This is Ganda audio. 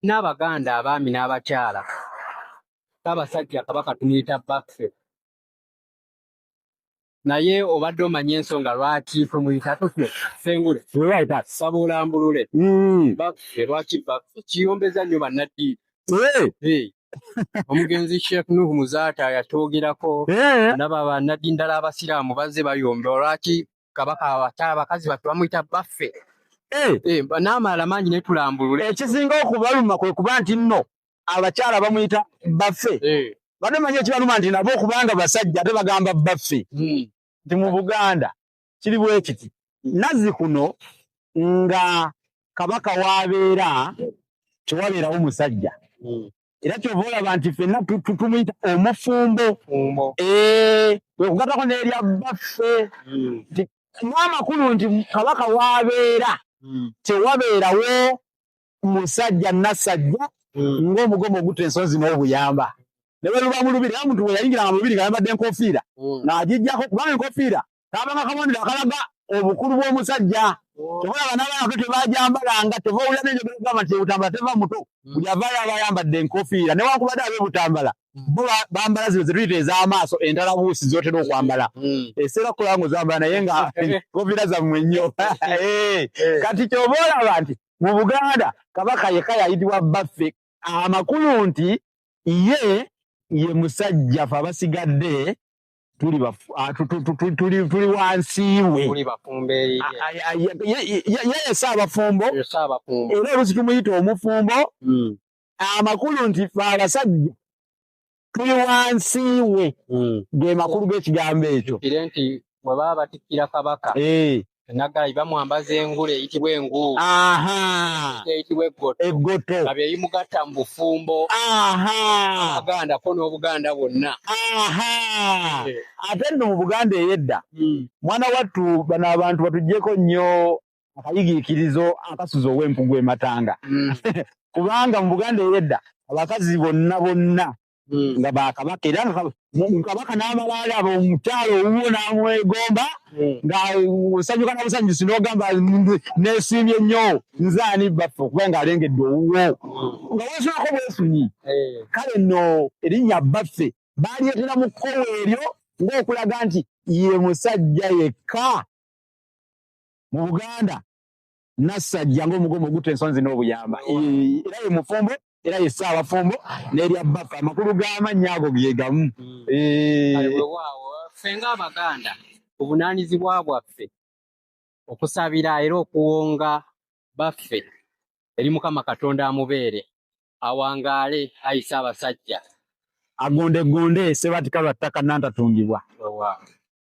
n'Abaganda abaami n'abakyala Ssaabasajja Kabaka tumuyita baffe naye obadde omanyi ensonga lwaki tumuyita tutyo Ssengule Sabulambulule baffe lwaki baffe kiyombeza nnyo bannaddiini omugenzi Sheikh Nuhu Muzaata yatwogerako ndaba bannaddiini ddala abasiraamu bazze bayomba lwaki Kabaka abakazi baffe bamuyita baffe n'amalala mangi ne tulambulule ekisinga okubaluma kwe kuba nti nno abakyala bamuyita baffe badde manyi ekibaluma nti nabo okubanga basajja ate bagamba baffe nti mu Buganda kiri bwe kiti nazzi kuno nga Kabaka waabeera tewabeerawo musajja era kyova olaba nti ffenna tumuyita omufumbo wekugatako n'erya baffe nti n'amakulu nti Kabaka waabeera tewabeerawo musajja nassajja ng'omugomo ogutta ensonzi n'obuyamba ne bwe luba mu lubiri era omuntu bwe yayingiranga mu lubiri ng'ayambadde enkoofiira ng'agijjako kubanga enkoofiira kaabanga kabonero akalaga obukulu bw'omusajja tebalaba n'abaana tebagyambalanga tebaawulira n'enjogera ogamba nti ebutambala teva muto buli avaayo aba ayambadde enkoofiira newankubadde ab'ebutambala bo bambala zino ze tuyita ez'amaaso entalabuusi z'otera okwambala eseera kukola ng'ozambala naye nga enkoofiira zammwe nnyo kati ky'oba olaba nti mu Buganda Kabaka yekka yayitibwa baffe amakulu nti ye musajja ffe abasigadde tuli wansi we ye Ssaabafumbo era oluusi tumuyita omufumbo amakulu nti ffe abasajja tuli wansi we ge makulu g'ekigambo ekyo nti bwe baba batikkira Kabaka naggala bamwambaza engule eyitibwa enguulu eyitibwa eggoto nga byeyimugatta mu bufumbo Abaganda ko n'Obuganda bwonna ate nno mu Buganda ey'edda mwana wattu bano abantu batuggyeko nnyo akayigiikirizo akasuza ow'empugu ematanga kubanga mu Buganda ey'edda abakazi bonna nga bakabaka era Kabaka n'amalaala abo omukyalo owuwo n'amwegomba nga osanyuka na busanyusi n'ogamba neesiimye nnyo nzaani baffe okuba ng'alengedde owuwo nga weesunako bwesunyi kale nno erinnya baffe baalyetera mu kkowe eryo ng'okulaga nti ye musajja yekka mu Buganda nassajja ng'omugomo ogutta ensonzi n'obuyamba era ye mufumbo era ye Ssaabafumbo n'erya baffe amakulu g'amannya ago ge gamu ffe ng'Abaganda obunaanyizibwa bwaffe okusabira era okuwonga baffe eri Mukama Katonda amubeere awangaale ayi Ssaabasajja agondegonde Ssebatika lwa ttaka nantatungibwa